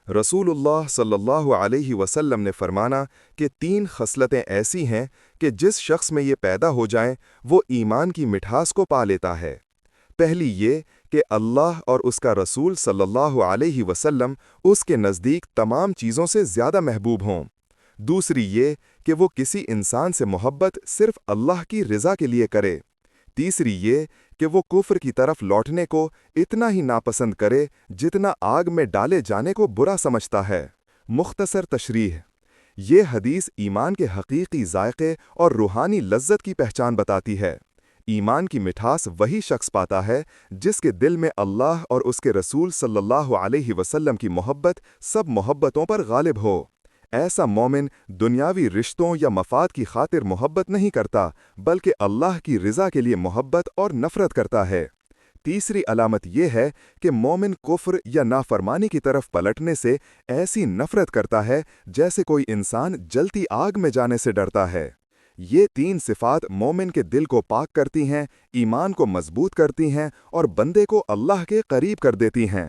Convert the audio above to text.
रसूलुल्लाह सल्लल्लाहु अलैहि वसल्लम ने फरमाना कि 3 खसलतें ऐसी हैं कि जिस शख्स में ये पैदा हो जाएं, वो ईमान की मिठास को पा लेता है। पहली ये कि अल्लाह और उसका रसूल सल्लल्लाहु अलैहि वसल्लम उसके नज़दीक तमाम चीज़ों से ज़्यादा महबूब हों। दूसरी ये कि वो किसी इंसान से मोहब्बत सिर्फ अल्लाह की रज़ा के लिए करे। तीसरी ये कि वो कुफ्र की तरफ लौटने को इतना ही नापसंद करे जितना आग में डाले जाने को बुरा समझता है। मुख्तसर तशरीह। ये हदीस ईमान के हकीकी जायके और रूहानी लज्जत की पहचान बताती है। ईमान की मिठास वही शख्स पाता है जिसके दिल में अल्लाह और उसके रसूल सल्लल्लाहु अलैहि वसल्लम की मोहब्बत सब मोहब्बतों पर गालिब हो। ऐसा मोमिन दुनियावी रिश्तों या मफाद की खातिर मोहब्बत नहीं करता, बल्कि अल्लाह की रज़ा के लिए मोहब्बत और नफ़रत करता है। तीसरी अलामत यह है कि मोमिन कुफ्र या नाफरमानी की तरफ पलटने से ऐसी नफ़रत करता है जैसे कोई इंसान जलती आग में जाने से डरता है। ये 3 सिफ़ात मोमिन के दिल को पाक करती हैं, ईमान को मजबूत करती हैं और बंदे को अल्लाह के करीब कर देती हैं।